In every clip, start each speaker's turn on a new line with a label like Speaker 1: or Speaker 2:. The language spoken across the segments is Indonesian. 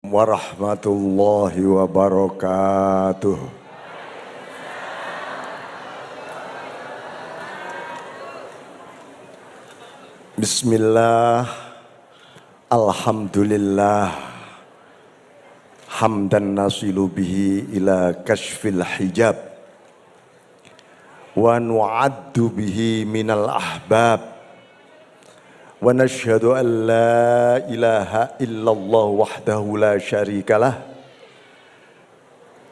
Speaker 1: Warahmatullahi wabarakatuh. Bismillah, alhamdulillah, hamdan nasilu bihi ila kashfil hijab wa nu'addu bihi minal ahbab wa nashhadu an la ilaha illallah wahdahu la syarikalah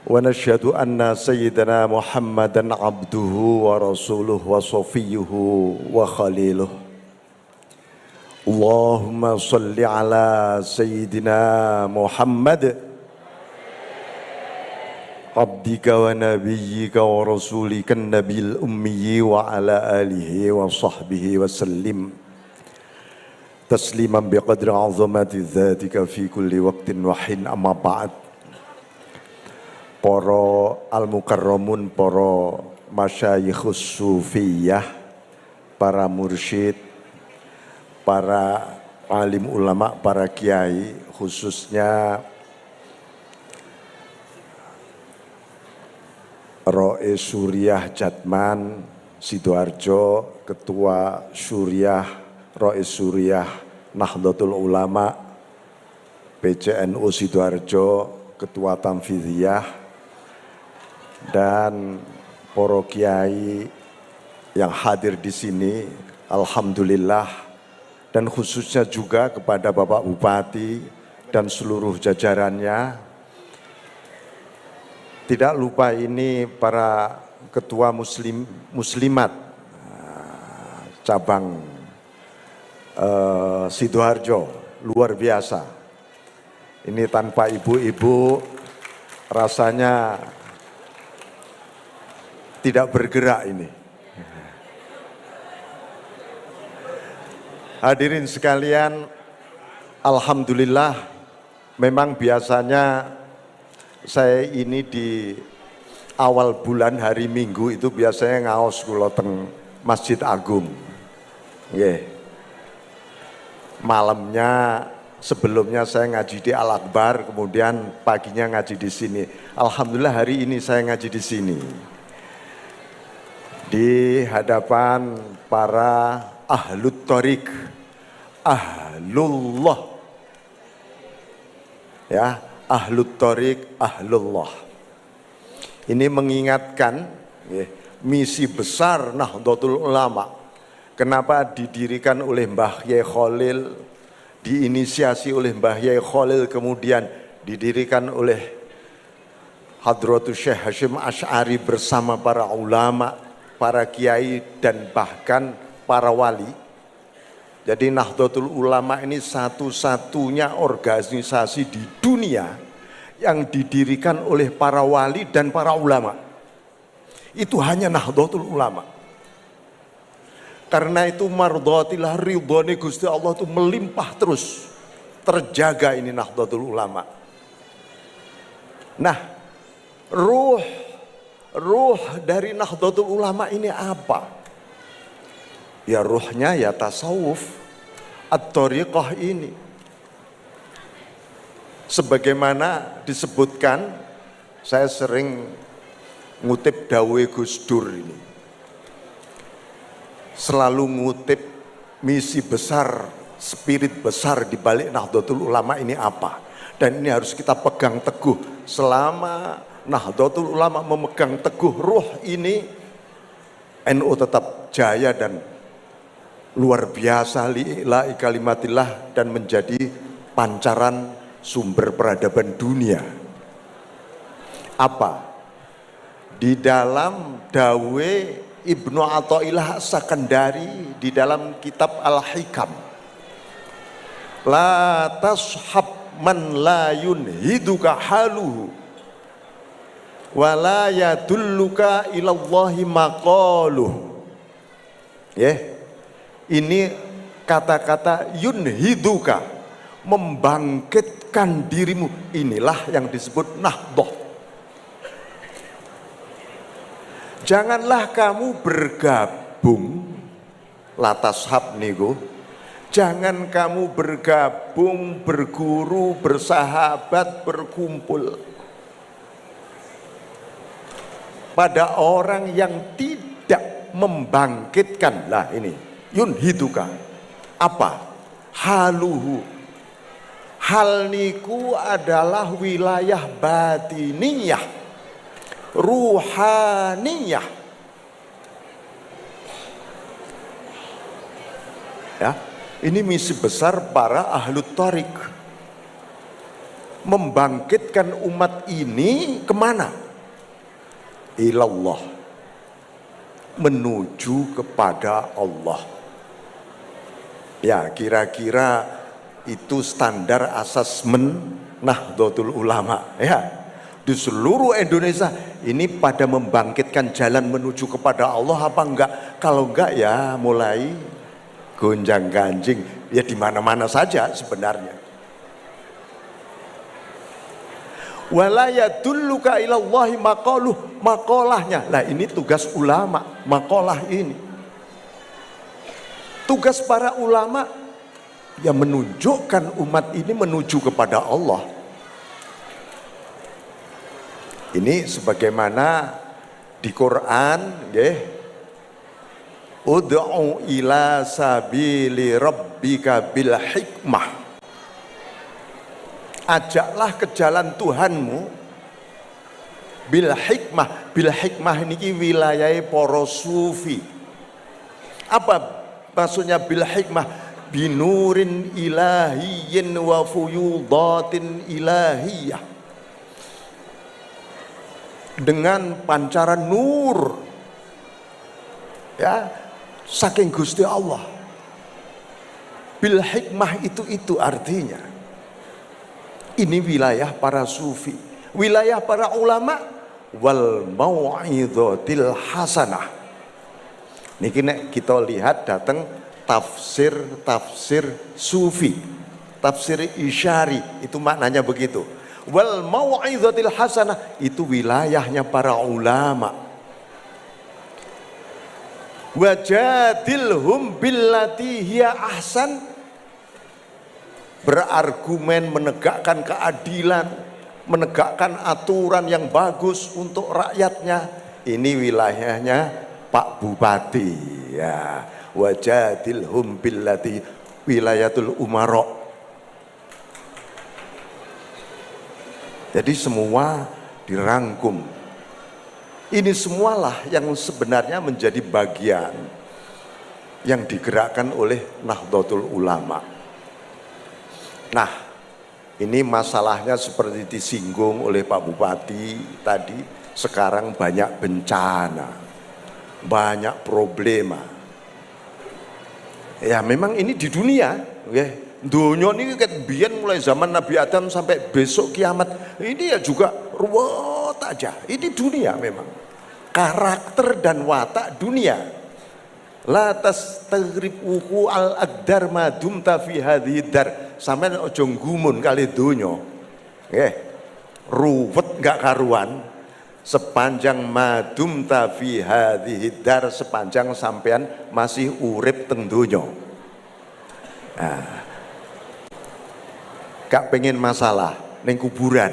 Speaker 1: wa nashhadu anna sayyidana Muhammadan abduhu wa rasuluhu wa safiyuhu wa khaliluh. Allahumma salli ala sayyidina Muhammad abdika wa nabiyyika wa rasulika nabil ummi wa ala alihi wa sahbihi wa sallim tasliman biqadri azamati dzatika fi kulli waqtin wa hin. Amma ba'd. Para al-mukarramun, para masyayikhus sufiyah, para mursyid, para alim ulama, para kiai, khususnya Roe Suriah Jatman Sidoarjo, Ketua Suriah Roe Suriah Nahdlatul Ulama PCNU Sidoarjo, Ketua Tamfidiyah, dan para kiai yang hadir di sini, alhamdulillah. Dan khususnya juga kepada Bapak Bupati dan seluruh jajarannya. Tidak lupa ini para ketua muslimat cabang Sidoarjo, luar biasa. Ini tanpa ibu-ibu rasanya tidak bergerak ini. Hadirin sekalian, alhamdulillah, memang biasanya saya ini di awal bulan hari Minggu itu biasanya ngaos kula teng Masjid Agung. Nggih. Malamnya sebelumnya saya ngaji di Al-Akbar, kemudian paginya ngaji di sini. Alhamdulillah hari ini saya ngaji di sini. Di hadapan para ahlut thoriq, ahlullah, ya, ahlut thoriq, ahlullah. Ini mengingatkan misi besar Nahdlatul Ulama. Kenapa didirikan oleh Mbah Yai Khalil, diinisiasi oleh Mbah Yai Khalil, kemudian didirikan oleh Hadratus Syekh Hasyim Asy'ari bersama para ulama, para kiai, dan bahkan para wali. Jadi Nahdlatul Ulama ini satu-satunya organisasi di dunia yang didirikan oleh para wali dan para ulama. Itu hanya Nahdlatul Ulama. Karena itu mardhatillah, ridhone Gusti Allah itu melimpah terus. Terjaga ini Nahdlatul Ulama. Nah, ruh dari Nahdlatul Ulama ini apa? Ya ruhnya ya tasawuf, at-thariqah ini. Sebagaimana disebutkan, saya sering ngutip dawuhe Gus Dur ini. Selalu ngutip misi besar, spirit besar di balik Nahdlatul Ulama ini apa. Dan ini harus kita pegang teguh. Selama Nahdlatul Ulama memegang teguh ruh ini, NU tetap jaya dan luar biasa, li'ila'i kalimatillah, dan menjadi pancaran sumber peradaban dunia. Apa? Di dalam dawe Ibnu Athaillah Sakandari di dalam kitab Al-Hikam, la tashab man la yunhiduka haluhu wa la yadulluka ilallahi maqaluh. Ini kata-kata yunhiduka, membangkitkan dirimu. Inilah yang disebut nahdoh. Janganlah kamu bergabung, latashab niku, Jangan kamu bergabung, berguru, bersahabat, berkumpul pada orang yang tidak membangkitkan. Lah ini yunhiduka apa? Haluhu. Hal niku adalah wilayah batiniyah, ruhaniyah. Ya, ini misi besar para ahlut thariq. Membangkitkan umat ini kemana? Ilallah. Menuju kepada Allah. Ya, kira-kira itu standar asesmen Nahdlatul Ulama. Ya, di seluruh Indonesia ini pada membangkitkan jalan menuju kepada Allah apa enggak? Kalau enggak ya mulai gonjang ganjing, ya di mana-mana saja sebenarnya. Wala yadulluka ilallahi maqaluh, maqalahnya. Lah ini tugas ulama, maqalah ini. Tugas para ulama yang menunjukkan umat ini menuju kepada Allah. Ini sebagaimana di Quran, nggih. Ud'u ila sabili rabbika bil hikmah. Ajaklah ke jalan Tuhanmu bil hikmah. Bil hikmah ini wilayah para sufi. Apa maksudnya bil hikmah? Binurin ilahiyyin wa fuyudatin ilahiyah. Dengan pancaran nur, ya, saking Gusti Allah. Bil hikmah itu artinya ini wilayah para sufi, wilayah para ulama. Wal mau'idhatil hasanah. Niki nek kita lihat datang tafsir sufi, tafsir isyari, itu maknanya begitu. Wal mau'idhatil hasanah itu wilayahnya para ulama. Wajadilhum billati hiya ahsan, berargumen, menegakkan keadilan, menegakkan aturan yang bagus untuk rakyatnya. Ini wilayahnya Pak Bupati, ya. Wajadilhum billati, wilayatul umara. Jadi semua dirangkum. Ini semualah yang sebenarnya menjadi bagian yang digerakkan oleh Nahdlatul Ulama. Nah, ini masalahnya seperti disinggung oleh Pak Bupati tadi. Sekarang banyak bencana, banyak problema. Ya memang ini di dunia, dunia ini kan biyen mulai zaman Nabi Adam sampai besok kiamat. Ini ya juga ruwet aja. Ini dunia memang. Karakter dan watak dunia. La tastagrib wuku al-aqdar madum fi hadhihi dar. Sampeyan aja nggumun kali donya. Nggih. Ruwet gak karuan sepanjang madum fi hadhihi dar, sepanjang sampean masih urip teng donya. Nah, gak pengen masalah ning kuburan.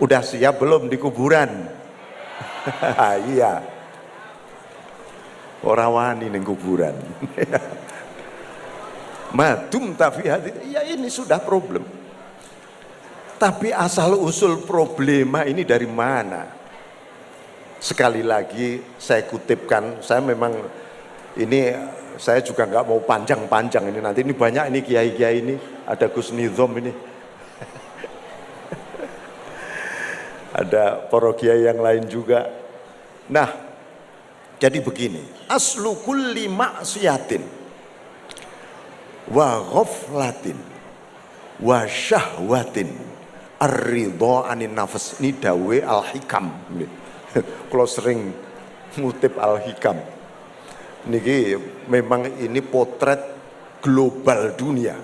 Speaker 1: Udah siap belum di kuburan? Iya. Ora wani ning kuburan. Madum tapi ya ini sudah problem. Tapi asal usul problema ini dari mana? Sekali lagi saya kutipkan, saya memang ini saya juga nggak mau panjang-panjang ini, nanti ini banyak ini kiai-kiai ini, ada Gus Nizam ini. Ada para kiai yang lain juga. Nah, jadi begini, aslu kulli maksiatin wa ghaflatin wa syahwatin ar-ridha anin nafs. Ini dawe Al-Hikam. Kalau sering ngutip Al-Hikam, niki memang ini potret global dunia.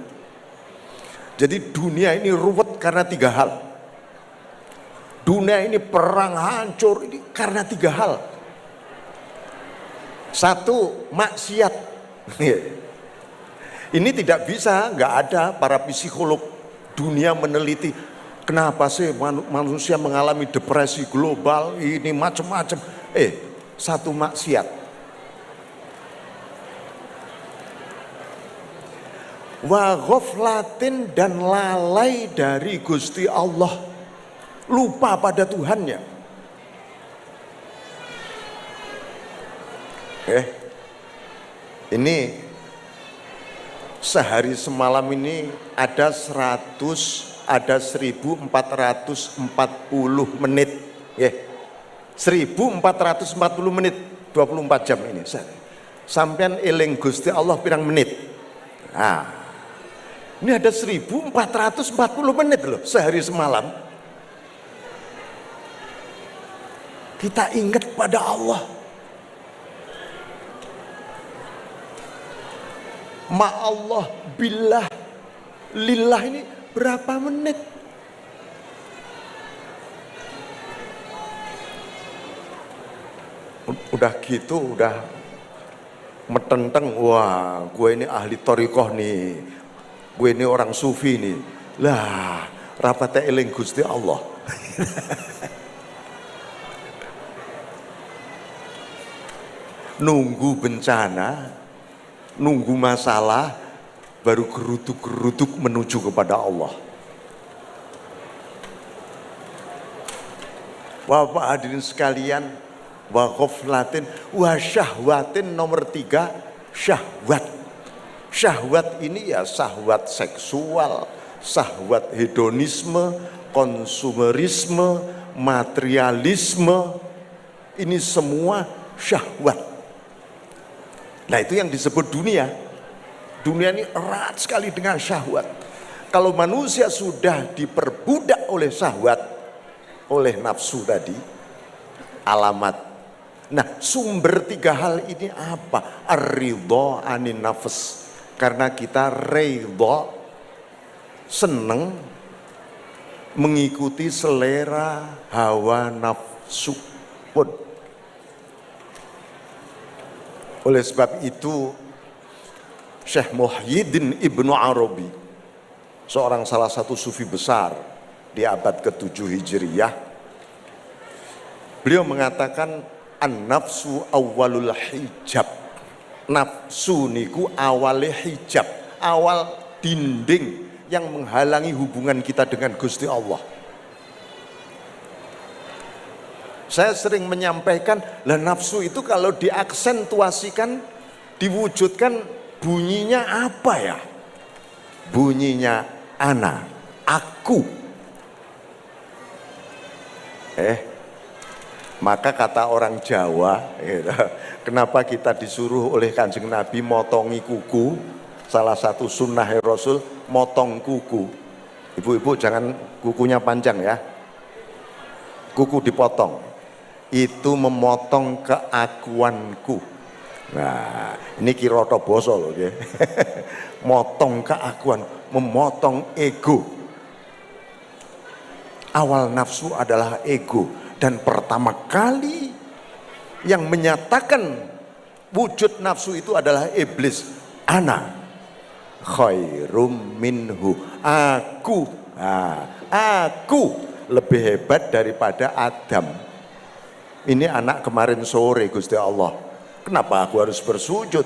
Speaker 1: Jadi dunia ini ruwet karena 3 hal. Dunia ini perang hancur ini karena 3 hal. 1, maksiat. Ini tidak bisa, nggak ada para psikolog dunia meneliti kenapa sih manusia mengalami depresi global, ini macam-macam. Satu maksiat. Wa ghaflatin, dan lalai dari Gusti Allah, lupa pada Tuhannya. Ini sehari semalam ini ada 1440 menit, 1440 menit, 24 jam ini. Sampean eling Gusti Allah pirang menit? Nah, ini ada 1440 menit loh sehari semalam. Kita ingat pada Allah. Ma'allah, billah, lillah, ini berapa menit? Udah gitu, udah metenteng, wah gue ini ahli thariqah nih, gue ini orang sufi nih. Lah, rapatnya eling Gusti Allah. Nunggu bencana, nunggu masalah, baru geruduk-geruduk menuju kepada Allah. Bapak hadirin sekalian, wa ghaflatin wa syahwatin, nomor 3, syahwat. Syahwat ini ya syahwat seksual, syahwat hedonisme, konsumerisme, materialisme, ini semua syahwat. Nah itu yang disebut dunia. Dunia ini erat sekali dengan syahwat. Kalau manusia sudah diperbudak oleh syahwat, oleh nafsu tadi, alamat. Nah sumber 3 hal ini apa? Ar-ridha anin nafs. Karena kita ridha, seneng mengikuti selera hawa nafsu pun. Oleh sebab itu Syekh Muhyiddin Ibnu Arabi, seorang salah satu sufi besar di abad ke-7 Hijriyah, beliau mengatakan an-nafsu awwalul hijab. Nafsu niku awalnya hijab, awal dinding yang menghalangi hubungan kita dengan Gusti Allah. Saya sering menyampaikan, lah nafsu itu kalau diaksentuasikan, diwujudkan, bunyinya apa ya? Bunyinya ana, aku. Maka kata orang Jawa, kenapa kita disuruh oleh Kanjeng Nabi motongi kuku? Salah satu sunnah Rasul, motong kuku. Ibu-ibu jangan kukunya panjang ya, kuku dipotong. Itu memotong keakuanku. Nah, ini kiroto boso loh ya. Motong keakuan, memotong ego. Awal nafsu adalah ego, dan pertama kali yang menyatakan wujud nafsu itu adalah iblis. Ana khairum minhu. Aku lebih hebat daripada Adam. Ini anak kemarin sore Gusti Allah, kenapa aku harus bersujud?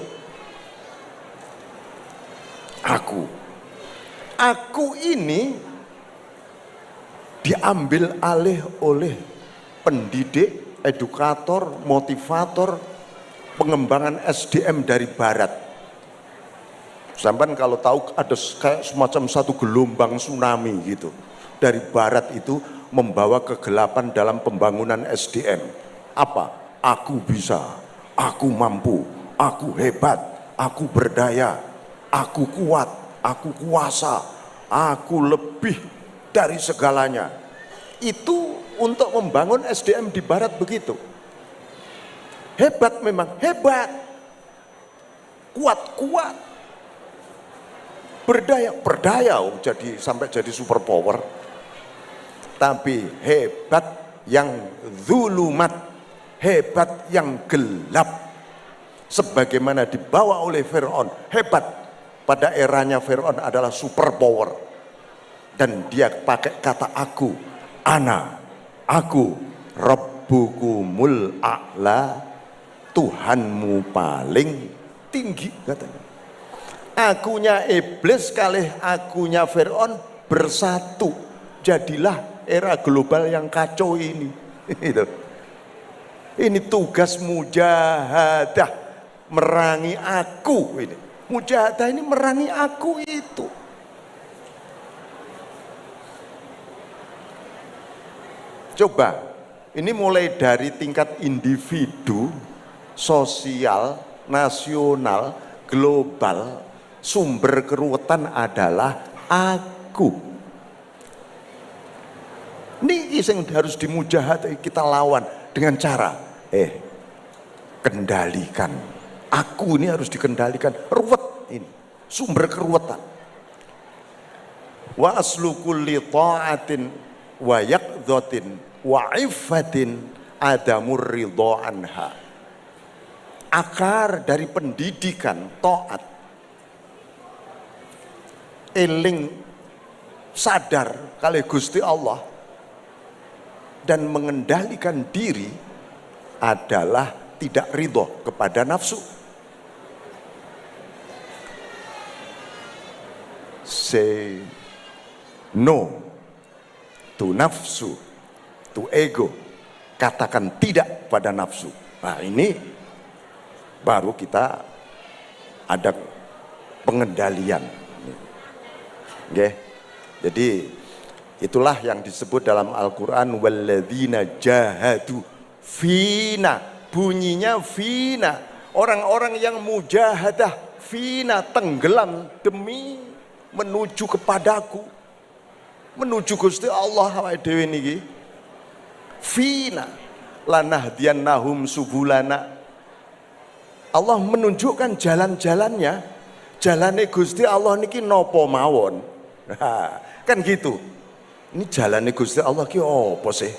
Speaker 1: Aku ini diambil alih oleh pendidik, edukator, motivator, pengembangan SDM dari barat. Sampai kalau tahu ada kayak semacam satu gelombang tsunami gitu, dari barat itu membawa kegelapan dalam pembangunan SDM. Apa? Aku bisa, aku mampu, aku hebat, aku berdaya, aku kuat, aku kuasa, aku lebih dari segalanya. Itu untuk membangun SDM di barat begitu. Hebat memang, hebat. Kuat, berdaya, jadi sampai jadi super power. Tapi hebat yang zulumat, hebat yang gelap, sebagaimana dibawa oleh Fir'aun. Hebat pada eranya Fir'aun adalah superpower, dan dia pakai kata aku, aku Rabbukumul A'la, Tuhanmu paling tinggi katanya. Akunya iblis kali akunya Fir'aun bersatu, jadilah era global yang kacau ini. Ini tugas mujahadah, merangi aku ini. Mujahadah ini merangi aku itu. Coba, ini mulai dari tingkat individu, sosial, nasional, global, sumber keruwetan adalah aku. Ini yang harus dimujahadah, kita lawan dengan cara kendalikan. Aku ini harus dikendalikan. Ruwet ini, sumber keruwetan. Wa aslu kulli ta'atin wa yaqdhatin wa iffatin adamur ridha anha. Akar dari pendidikan taat, eling sadar kali Gusti Allah dan mengendalikan diri adalah tidak ridho kepada nafsu. Say no to nafsu, to ego. Katakan tidak pada nafsu. Nah, ini baru kita ada pengendalian. Oke. Jadi itulah yang disebut dalam Al-Quran walladzina jahadu fina, bunyinya fina, orang-orang yang mujahadah fina, tenggelam demi menuju kepadaku, menuju Gusti Allah awake dhewe niki. Fina lanahdiyannahum subulana. Allah menunjukkan jalan-jalannya, jalane Gusti Allah niki nopo mawon. Nah, kan gitu. Ini jalannya Gusti Allah ki apa sih?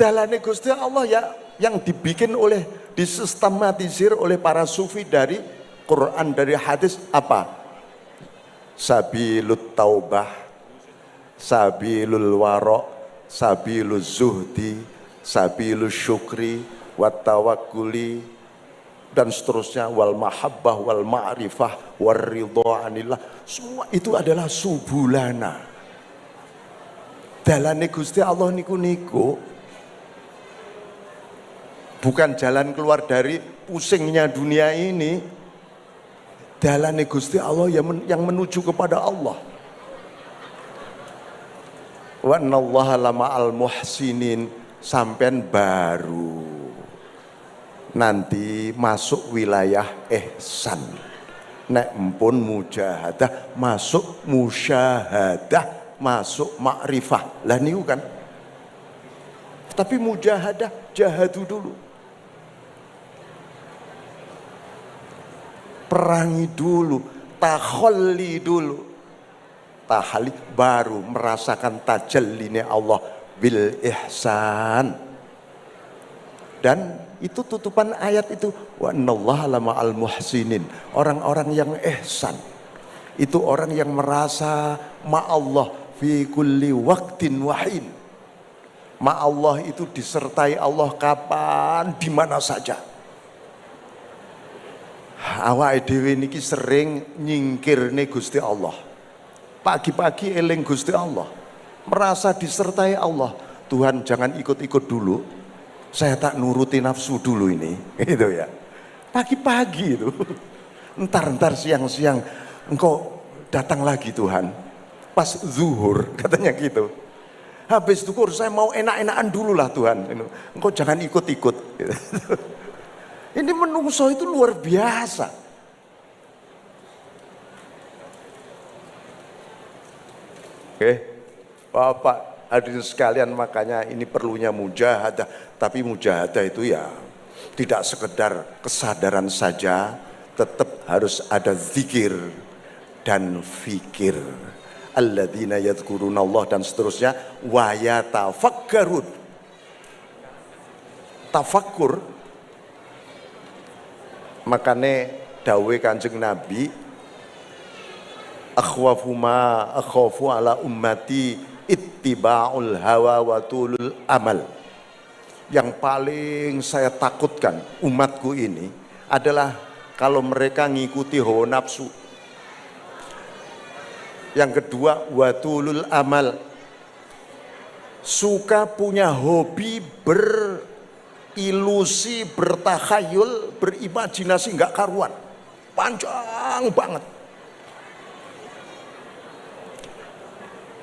Speaker 1: Jalannya Gusti Allah ya yang dibikin oleh, disistematisir oleh para sufi dari Quran, dari hadis apa? Sabilut taubah, sabilul warok, sabilul zuhdi, sabilul syukri, wat tawakkuli, dan seterusnya, wal mahabbah wal ma'rifah war ridha anillah. Semua itu adalah subulana. Dalane Gusti Allah niku bukan jalan keluar dari pusingnya dunia ini. Dalane Gusti Allah yang menuju kepada Allah. Wa innallaha lama'al muhsinin, sampean baru nanti masuk wilayah ihsan. Nek empun mujahadah masuk musyahadah, masuk makrifah. Lah niku kan. Tapi mujahadah jahadu dulu. Perangi dulu, takhalli dulu. Tahalli baru merasakan tajallinya Allah bil ihsan. Dan itu tutupan ayat itu, wa innallaha lama'al muhsinin, orang-orang yang ihsan. Itu orang yang merasa ma'allah fi kulli waqtin wahin. Ma'allah itu disertai Allah kapan, di mana saja. Awake dhewe niki sering nyingkirne Gusti Allah. Pagi-pagi eling Gusti Allah, merasa disertai Allah. Tuhan jangan ikut-ikut dulu, saya tak nuruti nafsu dulu ini, gitu ya. Pagi-pagi itu, entar siang-siang engkau datang lagi Tuhan. Pas zuhur katanya gitu. Habis zuhur saya mau enak-enakan dulu lah Tuhan. Engkau jangan ikut-ikut. Ini menungso itu luar biasa. Oke, Bapak hadirin sekalian, makanya ini perlunya mujahadah. Tapi mujahadah itu ya tidak sekedar kesadaran saja, tetap harus ada zikir dan fikir. Alladzina yadhkurunallah dan seterusnya, wa yatafakkarun. Tafakkur. Makanya dawe Kanjeng Nabi, akhwafu ma akhafu ala ummati ittiba'ul hawa wa tulul amal. Yang paling saya takutkan umatku ini adalah kalau mereka ngikuti hawa nafsu. Yang kedua, wa tulul amal, suka punya hobi berilusi, bertakhayul, berimajinasi nggak karuan, panjang banget.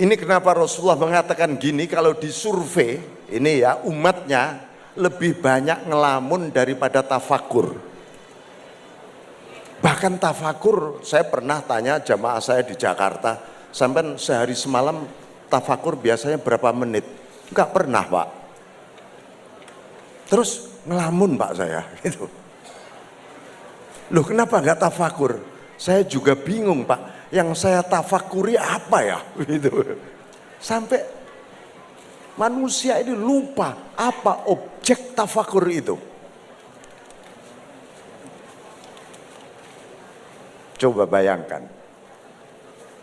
Speaker 1: Ini kenapa Rasulullah mengatakan gini, kalau disurvei ini ya umatnya lebih banyak ngelamun daripada tafakur. Bahkan tafakur, saya pernah tanya jamaah saya di Jakarta, sampai sehari semalam tafakur biasanya berapa menit? Enggak pernah Pak. Terus ngelamun Pak saya gitu. Loh kenapa enggak tafakur? Saya juga bingung Pak. Yang saya tafakuri apa ya? Gitu. Sampai manusia ini lupa apa objek tafakur itu. Coba bayangkan.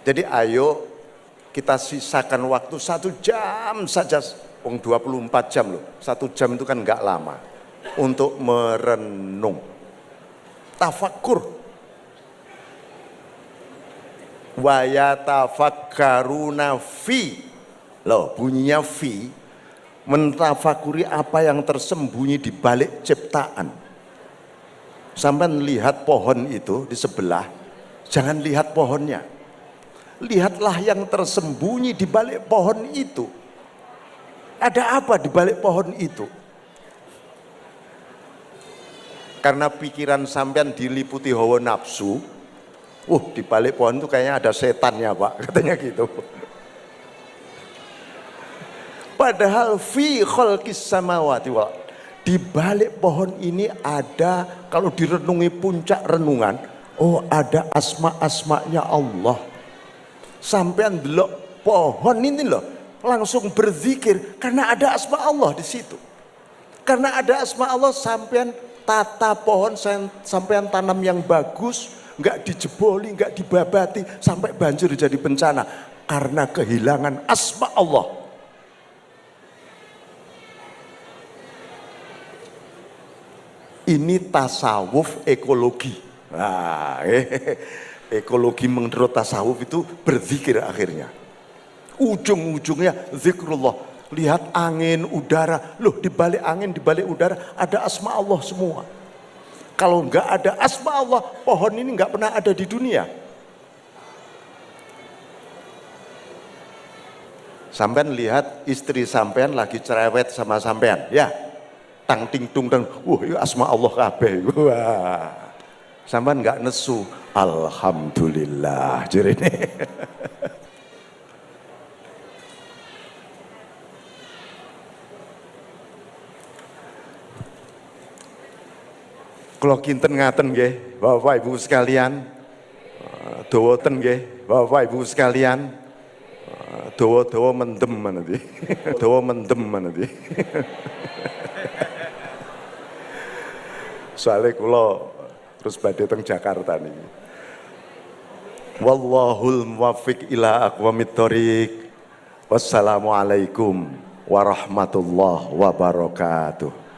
Speaker 1: Jadi ayo kita sisakan waktu 1 jam saja. 24 jam loh. 1 jam itu kan enggak lama. Untuk merenung. Tafakur. Wa yatafakkaruna fi, loh bunyinya fi, mentafakuri apa yang tersembunyi di balik ciptaan. Sampai lihat pohon itu di sebelah, jangan lihat pohonnya, lihatlah yang tersembunyi di balik pohon itu. Ada apa di balik pohon itu? Karena pikiran sampean diliputi hawa nafsu, di balik pohon itu kayaknya ada setannya Pak, katanya gitu. Padahal fi khalqis samawati wal, di balik pohon ini ada, kalau direnungi puncak renungan, ada asma-asmanya Allah. Sampean delok pohon ini loh, langsung berzikir karena ada asma Allah di situ. Karena ada asma Allah, sampean tata pohon, sampean tanam yang bagus, nggak dijeboli, nggak dibabati sampai banjir jadi bencana karena kehilangan asma Allah. Ini tasawuf ekologi. Nah, ekologi menurut tasawuf itu berzikir akhirnya. Ujung-ujungnya zikrullah. Lihat angin, udara, loh di balik angin, di balik udara ada asma Allah semua. Kalau enggak ada asma Allah, pohon ini enggak pernah ada di dunia. Sampean lihat istri sampean lagi cerewet sama sampean, ya. Tang ting tung tang, itu asma Allah kabeh. Wah. Sampean enggak nesu, alhamdulillah jerene. Kalau kinten ngaten nggih, Bapak Ibu sekalian, dawaten nggih, Bapak Ibu sekalian, dawa mendem nanti, dawa mendem nanti. Soalnya kula terus badhe teng Jakarta niki. Wallahul muwaffiq ila aqwamit thoriq. Wassalamualaikum warahmatullahi wabarakatuh.